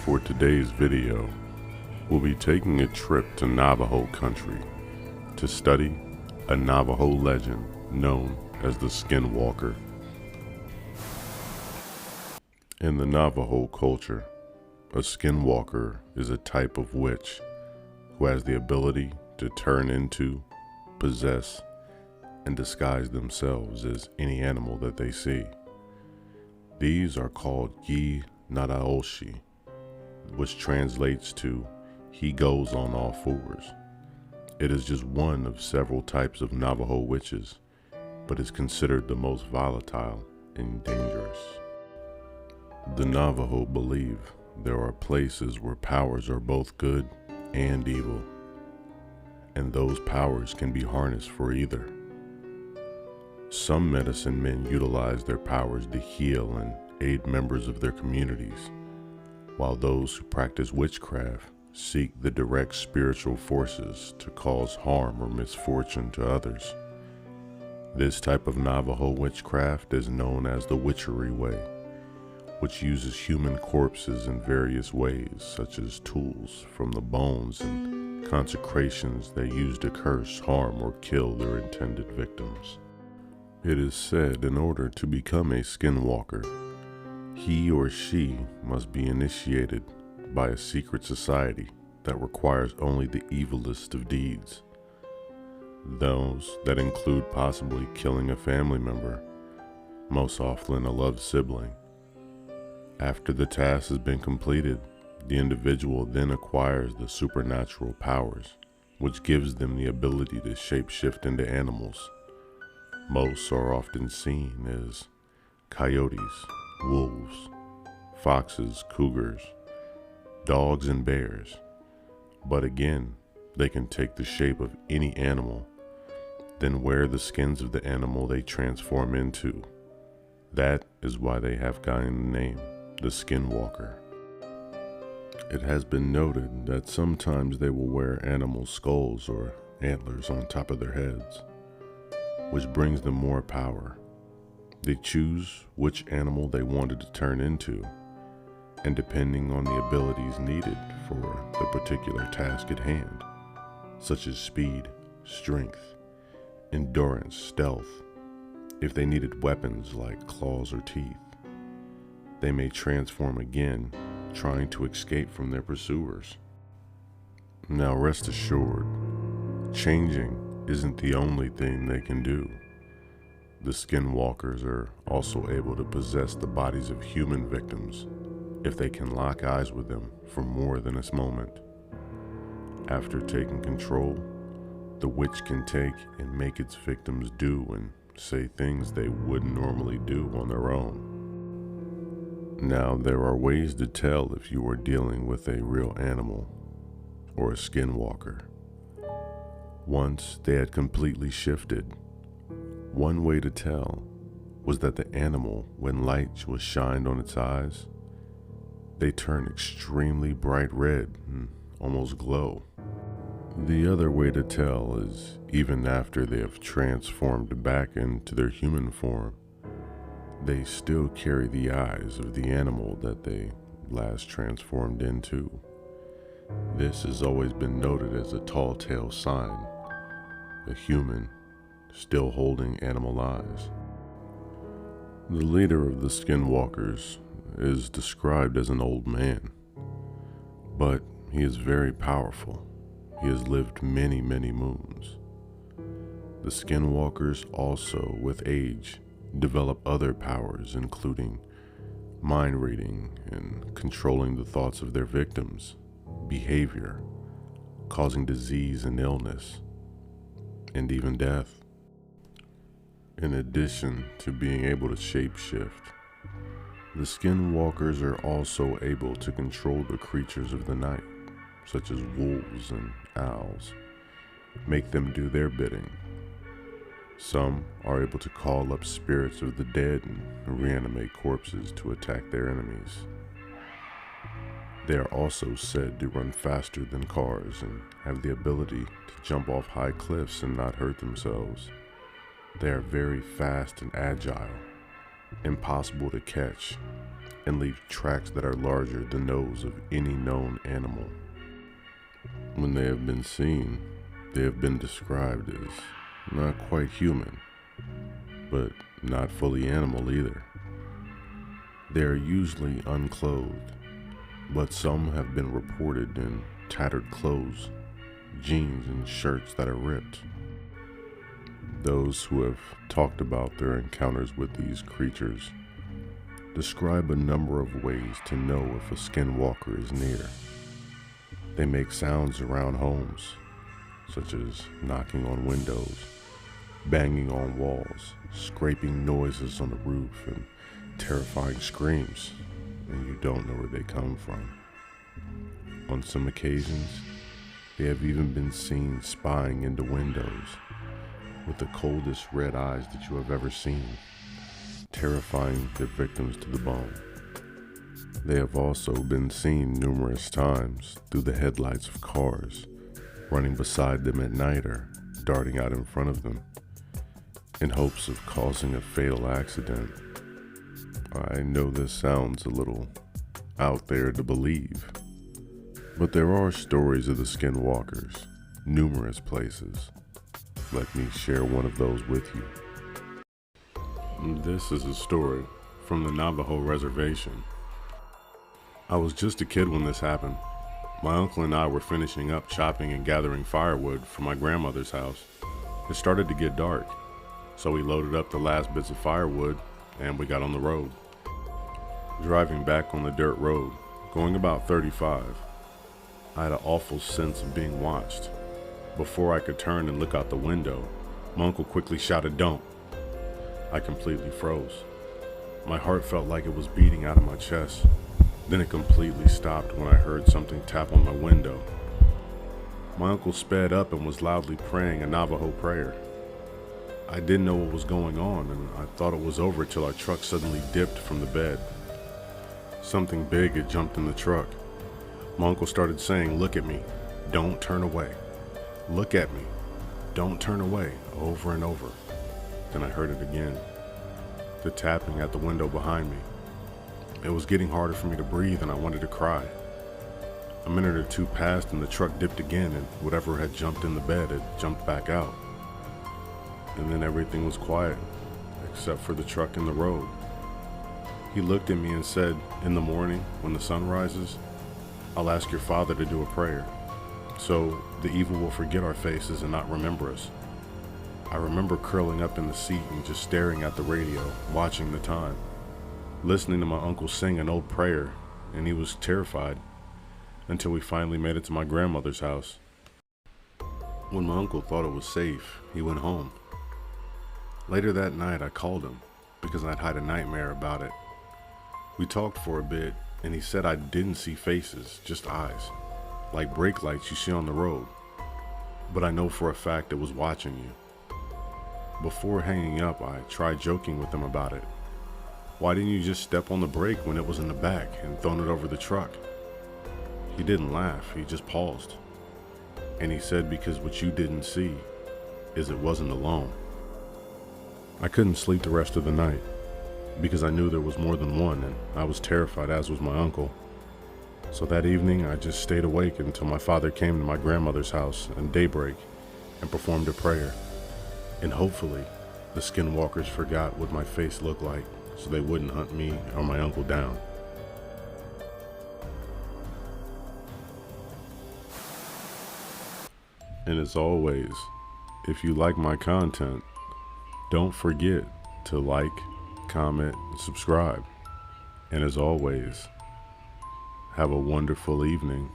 For today's video, we'll be taking a trip to Navajo country to study a Navajo legend known as the Skinwalker. In the Navajo culture, a Skinwalker is a type of witch who has the ability to turn into, possess, and disguise themselves as any animal that they see. These are called naaldlooshii, which translates to "he goes on all fours." It is just one of several types of Navajo witches, but is considered the most volatile and dangerous. The Navajo believe there are places where powers are both good and evil, and those powers can be harnessed for either. Some medicine men utilize their powers to heal and aid members of their communities, while those who practice witchcraft seek the direct spiritual forces to cause harm or misfortune to others. This type of Navajo witchcraft is known as the witchery way, which uses human corpses in various ways, such as tools from the bones and consecrations they use to curse, harm, or kill their intended victims. It is said in order to become a skinwalker, he or she must be initiated by a secret society that requires only the evilest of deeds. Those that include possibly killing a family member, most often a loved sibling. After the task has been completed, the individual then acquires the supernatural powers, which gives them the ability to shapeshift into animals. Most are often seen as coyotes, wolves, foxes, cougars, dogs, and bears. But again, they can take the shape of any animal, then wear the skins of the animal they transform into. That is why they have gotten the name, the Skinwalker. It has been noted that sometimes they will wear animal skulls or antlers on top of their heads, which brings them more power. They choose which animal they wanted to turn into, and depending on the abilities needed for the particular task at hand, such as speed, strength, endurance, stealth. If they needed weapons like claws or teeth, they may transform again, trying to escape from their pursuers. Now rest assured, changing isn't the only thing they can do. The Skinwalkers are also able to possess the bodies of human victims if they can lock eyes with them for more than a moment. After taking control, the witch can take and make its victims do and say things they wouldn't normally do on their own. Now, there are ways to tell if you are dealing with a real animal or a skinwalker. Once they had completely shifted, one way to tell was that the animal, when light was shined on its eyes, they turn extremely bright red and almost glow. The other way to tell is even after they have transformed back into their human form, they still carry the eyes of the animal that they last transformed into. This has always been noted as a tall tale sign, a human still holding animal eyes. The leader of the Skinwalkers is described as an old man, but he is very powerful. He has lived many, many moons. The Skinwalkers also, with age, develop other powers, including mind reading and controlling the thoughts of their victims, behavior, causing disease and illness, and even death. In addition to being able to shapeshift, the Skinwalkers are also able to control the creatures of the night, such as wolves and owls, make them do their bidding. Some are able to call up spirits of the dead and reanimate corpses to attack their enemies. They are also said to run faster than cars and have the ability to jump off high cliffs and not hurt themselves. They are very fast and agile, impossible to catch, and leave tracks that are larger than those of any known animal. When they have been seen, they have been described as not quite human, but not fully animal either. They are usually unclothed, but some have been reported in tattered clothes, jeans, and shirts that are ripped. Those who have talked about their encounters with these creatures describe a number of ways to know if a skinwalker is near. They make sounds around homes, such as knocking on windows, banging on walls, scraping noises on the roof, and terrifying screams, and you don't know where they come from. On some occasions, they have even been seen spying into windows with the coldest red eyes that you have ever seen, terrifying their victims to the bone. They have also been seen numerous times through the headlights of cars, running beside them at night or darting out in front of them, in hopes of causing a fatal accident. I know this sounds a little out there to believe, but there are stories of the skinwalkers, numerous places. Let me share one of those with you. This is a story from the Navajo reservation. I was just a kid when this happened. My uncle and I were finishing up chopping and gathering firewood for my grandmother's house. It started to get dark, so we loaded up the last bits of firewood and we got on the road. Driving back on the dirt road, going about 35, I had an awful sense of being watched. Before I could turn and look out the window, my uncle quickly shouted, "Don't." I completely froze. My heart felt like it was beating out of my chest. Then it completely stopped when I heard something tap on my window. My uncle sped up and was loudly praying a Navajo prayer. I didn't know what was going on, and I thought it was over till our truck suddenly dipped from the bed. Something big had jumped in the truck. My uncle started saying, "Look at me, don't turn away. Look at me, don't turn away," over and over. Then I heard it again, the tapping at the window behind me. It was getting harder for me to breathe and I wanted to cry. A minute or two passed and the truck dipped again, and whatever had jumped in the bed had jumped back out. And then everything was quiet, except for the truck in the road. He looked at me and said, "In the morning, when the sun rises, I'll ask your father to do a prayer, so the evil will forget our faces and not remember us." I remember curling up in the seat and just staring at the radio, watching the time, listening to my uncle sing an old prayer, and he was terrified until we finally made it to my grandmother's house. When my uncle thought it was safe, he went home. Later that night, I called him because I'd had a nightmare about it. We talked for a bit, and he said I didn't see faces, just eyes, like brake lights you see on the road. But I know for a fact it was watching you. Before hanging up, I tried joking with him about it. "Why didn't you just step on the brake when it was in the back and thrown it over the truck?" He didn't laugh, he just paused. And he said, "Because what you didn't see is it wasn't alone." I couldn't sleep the rest of the night because I knew there was more than one, and I was terrified, as was my uncle. So that evening, I just stayed awake until my father came to my grandmother's house at daybreak and performed a prayer. And hopefully, the skinwalkers forgot what my face looked like so they wouldn't hunt me or my uncle down. And as always, if you like my content, don't forget to like, comment, and subscribe. And as always, have a wonderful evening